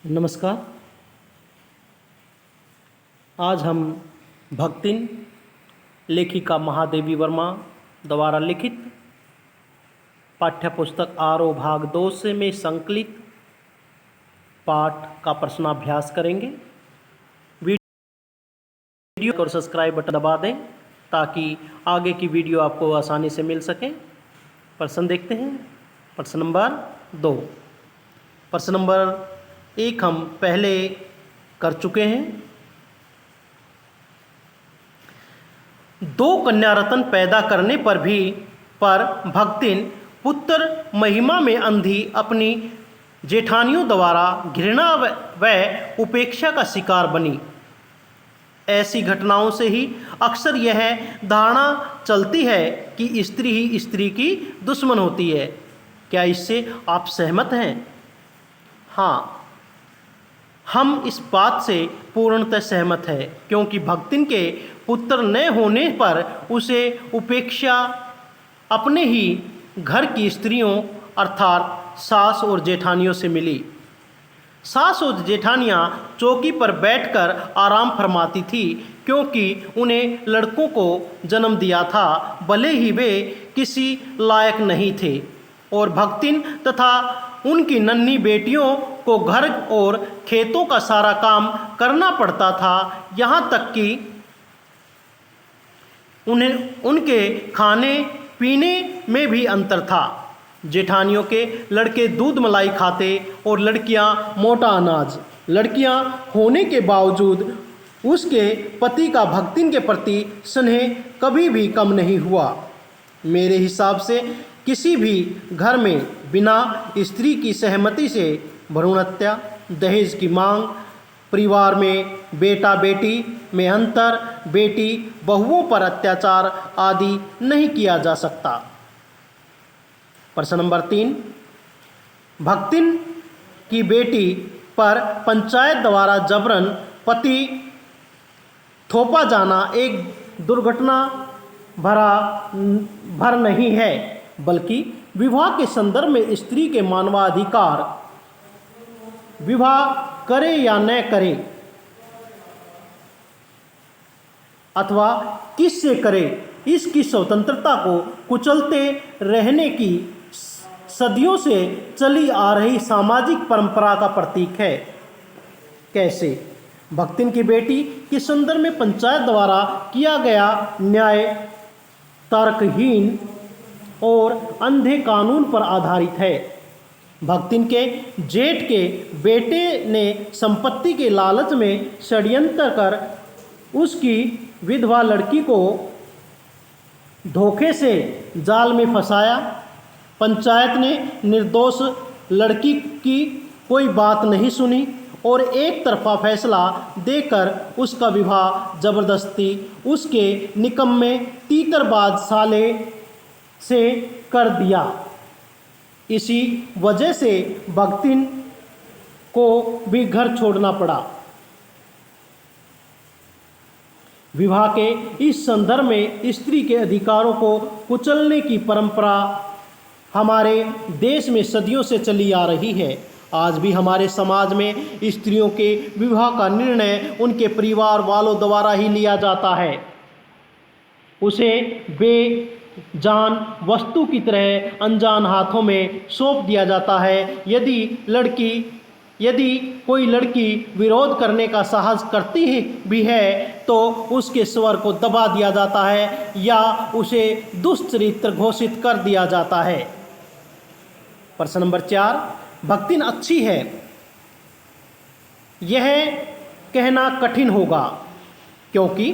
नमस्कार। आज हम भक्तिन लेखिका महादेवी वर्मा द्वारा लिखित पाठ्य पुस्तक आरो भाग 2 से में संकलित पाठ का प्रश्नाभ्यास करेंगे। वीडियो और सब्सक्राइब बटन दबा दें ताकि आगे की वीडियो आपको आसानी से मिल सके। प्रश्न देखते हैं। प्रश्न नंबर 2। प्रश्न नंबर 1 हम पहले कर चुके हैं। 2 कन्या रत्न पैदा करने पर भक्तिन पुत्र महिमा में अंधी अपनी जेठानियों द्वारा घृणा व उपेक्षा का शिकार बनी। ऐसी घटनाओं से ही अक्सर यह धारणा चलती है कि स्त्री ही स्त्री की दुश्मन होती है। क्या इससे आप सहमत हैं? हाँ, हम इस बात से पूर्णतः सहमत है, क्योंकि भक्तिन के पुत्र न होने पर उसे उपेक्षा अपने ही घर की स्त्रियों अर्थात सास और जेठानियों से मिली। सास और जेठानियाँ चौकी पर बैठकर आराम फरमाती थी, क्योंकि उन्हें लड़कों को जन्म दिया था, भले ही वे किसी लायक नहीं थे, और भक्तिन तथा उनकी नन्ही बेटियों को घर और खेतों का सारा काम करना पड़ता था। यहाँ तक कि उनके खाने पीने में भी अंतर था। जेठानियों के लड़के दूध मलाई खाते और लड़कियाँ मोटा अनाज। लड़कियाँ होने के बावजूद उसके पति का भक्तिन के प्रति स्नेह कभी भी कम नहीं हुआ। मेरे हिसाब से किसी भी घर में बिना स्त्री की सहमति से भ्रूण हत्या, दहेज की मांग, परिवार में बेटा बेटी में अंतर, बेटी बहुओं पर अत्याचार आदि नहीं किया जा सकता। प्रश्न नंबर 3। भक्तिन की बेटी पर पंचायत द्वारा जबरन पति थोपा जाना एक दुर्घटना भर नहीं है, बल्कि विवाह के संदर्भ में स्त्री के मानवाधिकार, विवाह करे या न करे अथवा किससे करे, इसकी स्वतंत्रता को कुचलते रहने की सदियों से चली आ रही सामाजिक परंपरा का प्रतीक है। कैसे? भक्तिन की बेटी के संदर्भ में पंचायत द्वारा किया गया न्याय तर्कहीन और अंधे कानून पर आधारित है। भक्तिन के जेठ के बेटे ने संपत्ति के लालच में षड्यंत्र कर उसकी विधवा लड़की को धोखे से जाल में फंसाया। पंचायत ने निर्दोष लड़की की कोई बात नहीं सुनी और एक तरफा फैसला देकर उसका विवाह जबरदस्ती उसके निकम्मे तीतरबाज साले से कर दिया। इसी वजह से भक्तिन को भी घर छोड़ना पड़ा। विवाह के इस संदर्भ में स्त्री के अधिकारों को कुचलने की परंपरा हमारे देश में सदियों से चली आ रही है। आज भी हमारे समाज में स्त्रियों के विवाह का निर्णय उनके परिवार वालों द्वारा ही लिया जाता है। उसे बेजान वस्तु की तरह अनजान हाथों में सौंप दिया जाता है। यदि कोई लड़की विरोध करने का साहस करती भी है तो उसके स्वर को दबा दिया जाता है या उसे दुष्चरित्र घोषित कर दिया जाता है। प्रश्न नंबर 4। भक्तिन अच्छी है, यह कहना कठिन होगा, क्योंकि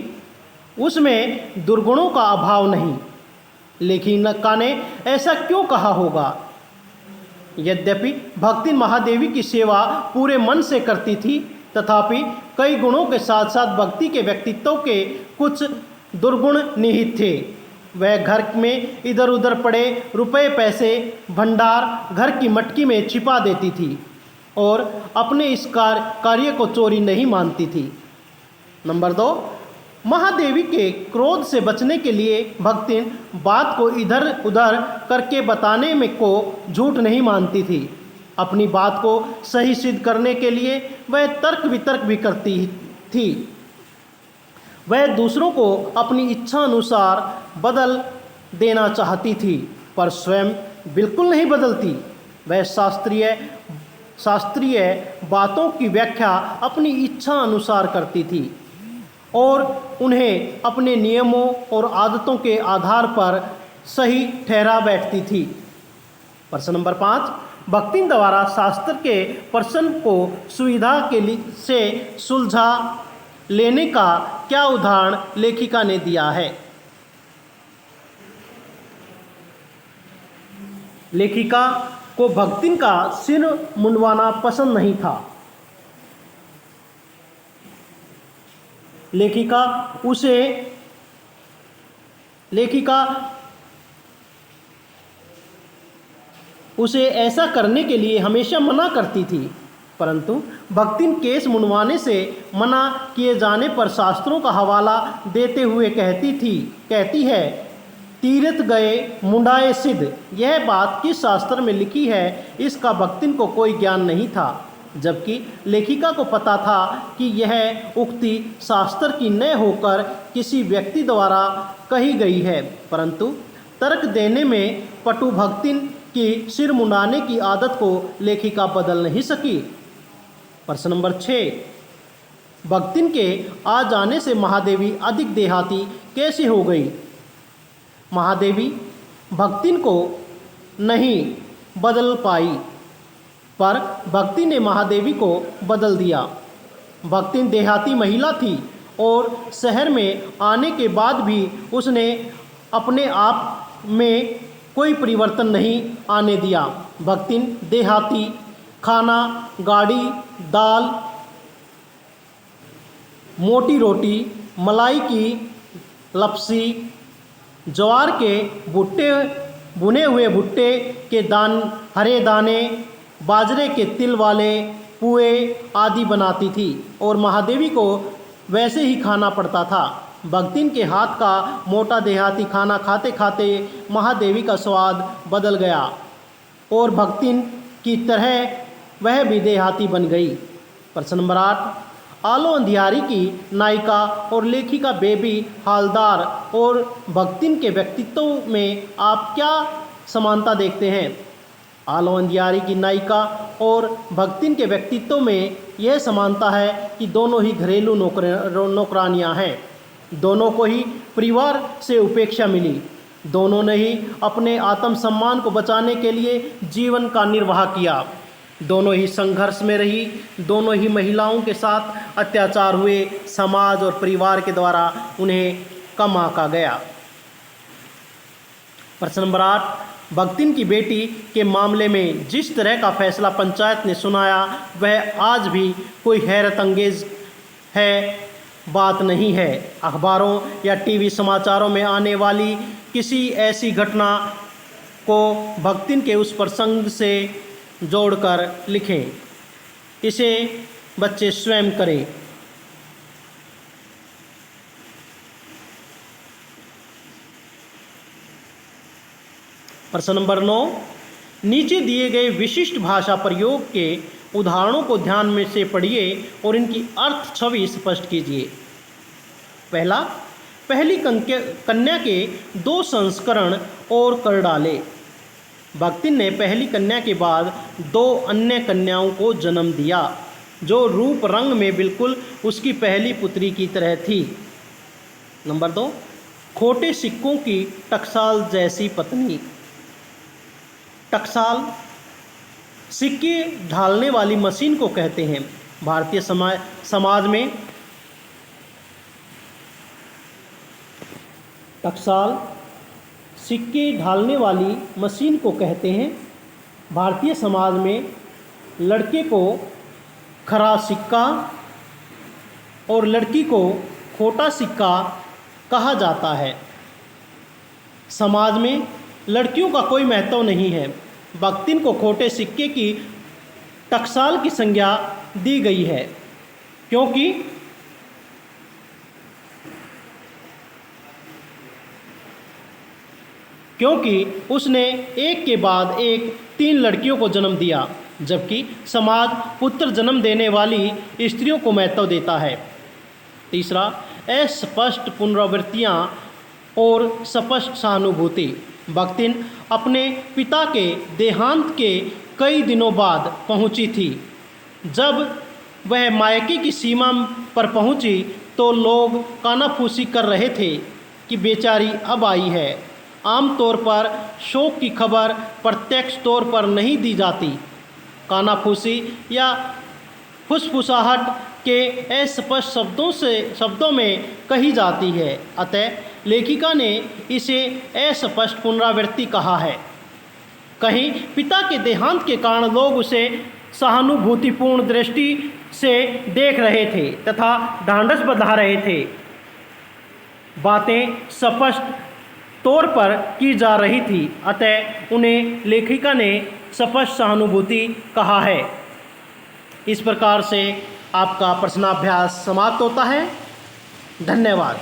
उसमें दुर्गुणों का अभाव नहीं। लेखिका ने ऐसा क्यों कहा होगा? यद्यपि भक्तिन महादेवी की सेवा पूरे मन से करती थी, तथापि कई गुणों के साथ साथ भक्ति के व्यक्तित्व के कुछ दुर्गुण निहित थे। वह घर में इधर उधर पड़े रुपए पैसे भंडार घर की मटकी में छिपा देती थी और अपने इस कार्य को चोरी नहीं मानती थी। नंबर 2। महादेवी के क्रोध से बचने के लिए भक्तिन बात को इधर उधर करके बताने में को झूठ नहीं मानती थी। अपनी बात को सही सिद्ध करने के लिए वह तर्क वितर्क भी करती थी। वह दूसरों को अपनी इच्छा अनुसार बदल देना चाहती थी, पर स्वयं बिल्कुल नहीं बदलती। वह शास्त्रीय बातों की व्याख्या अपनी इच्छा अनुसार करती थी और उन्हें अपने नियमों और आदतों के आधार पर सही ठहरा बैठती थी। प्रश्न नंबर 5, भक्तिन द्वारा शास्त्र के प्रश्न को सुविधा के लिए से सुलझा लेने का क्या उदाहरण लेखिका ने दिया है? लेखिका को भक्तिन का सिर मुंडवाना पसंद नहीं था। लेखिका उसे ऐसा करने के लिए हमेशा मना करती थी, परंतु भक्तिन केस मुंडवाने से मना किए जाने पर शास्त्रों का हवाला देते हुए कहती है, तीर्थ गए मुंडाए सिद्ध। यह बात किस शास्त्र में लिखी है, इसका भक्तिन को कोई ज्ञान नहीं था, जबकि लेखिका को पता था कि यह उक्ति शास्त्र की न होकर किसी व्यक्ति द्वारा कही गई है, परंतु तर्क देने में पटु भक्तिन की सिर मुंडाने की आदत को लेखिका बदल नहीं सकी। प्रश्न नंबर 6, भक्तिन के आ जाने से महादेवी अधिक देहाती कैसे हो गई? महादेवी भक्तिन को नहीं बदल पाई, पर भक्ति ने महादेवी को बदल दिया। भक्तिन देहाती महिला थी और शहर में आने के बाद भी उसने अपने आप में कोई परिवर्तन नहीं आने दिया। भक्तिन देहाती खाना, गाड़ी, दाल, मोटी रोटी, मलाई की लपसी, ज्वार के भुट्टे, भुने हुए भुट्टे के हरे दाने, बाजरे के तिल वाले पुए आदि बनाती थी और महादेवी को वैसे ही खाना पड़ता था। भक्तिन के हाथ का मोटा देहाती खाना खाते खाते महादेवी का स्वाद बदल गया और भक्तिन की तरह वह भी देहाती बन गई। प्रश्न नंबर 8, आलो अंधियारी की नायिका और लेखिका बेबी हालदार और भक्तिन के व्यक्तित्व में आप क्या समानता देखते हैं? आलो अंधियारी की नायिका और भक्तिन के व्यक्तित्व में यह समानता है कि दोनों ही घरेलू नौकरानियां हैं। दोनों को ही परिवार से उपेक्षा मिली। दोनों ने ही अपने आत्मसम्मान को बचाने के लिए जीवन का निर्वाह किया। दोनों ही संघर्ष में रही। दोनों ही महिलाओं के साथ अत्याचार हुए। समाज और परिवार के द्वारा उन्हें कम आंका गया। प्रश्न नंबर 8, भक्तिन की बेटी के मामले में जिस तरह का फैसला पंचायत ने सुनाया वह आज भी कोई हैरत अंगेज बात नहीं है। अखबारों या टीवी समाचारों में आने वाली किसी ऐसी घटना को भक्तिन के उस प्रसंग से जोड़कर लिखें। इसे बच्चे स्वयं करें। प्रश्न नंबर 9, नीचे दिए गए विशिष्ट भाषा प्रयोग के उदाहरणों को ध्यान में से पढ़िए और इनकी अर्थ छवि स्पष्ट कीजिए। पहला, पहली कन्या के 2 संस्करण और कर डाले। भक्तिन ने पहली कन्या के बाद 2 अन्य कन्याओं को जन्म दिया जो रूप रंग में बिल्कुल उसकी पहली पुत्री की तरह थी। नंबर 2, खोटे सिक्कों की टकसाल जैसी पत्नी। टकसाल सिक्के ढालने वाली मशीन को कहते हैं। भारतीय समाज में टकसाल सिक्के ढालने वाली मशीन को कहते हैं। भारतीय समाज में लड़के को खरा सिक्का और लड़की को खोटा सिक्का कहा जाता है। समाज में लड़कियों का कोई महत्व नहीं है। भक्तिन को खोटे सिक्के की टकसाल की संज्ञा दी गई है क्योंकि उसने एक के बाद एक 3 लड़कियों को जन्म दिया। जबकि समाज पुत्र जन्म देने वाली स्त्रियों को महत्व देता है। तीसरा, अस्पष्ट पुनरावृत्तियाँ और स्पष्ट सहानुभूति। भक्तिन अपने पिता के देहांत के कई दिनों बाद पहुंची थी। जब वह मायके की सीमा पर पहुंची तो लोग कानाफूसी कर रहे थे कि बेचारी अब आई है। आमतौर पर शोक की खबर प्रत्यक्ष तौर पर नहीं दी जाती, कानाफूसी या फुसफुसाहट के अस्पष्ट शब्दों में कही जाती है। अतः लेखिका ने इसे अस्पष्ट पुनरावृत्ति कहा है। कहीं पिता के देहांत के कारण लोग उसे सहानुभूतिपूर्ण दृष्टि से देख रहे थे तथा ढांढस बंधा रहे थे। बातें स्पष्ट तौर पर की जा रही थी, अतः उन्हें लेखिका ने स्पष्ट सहानुभूति कहा है। इस प्रकार से आपका प्रश्नाभ्यास समाप्त होता है। धन्यवाद।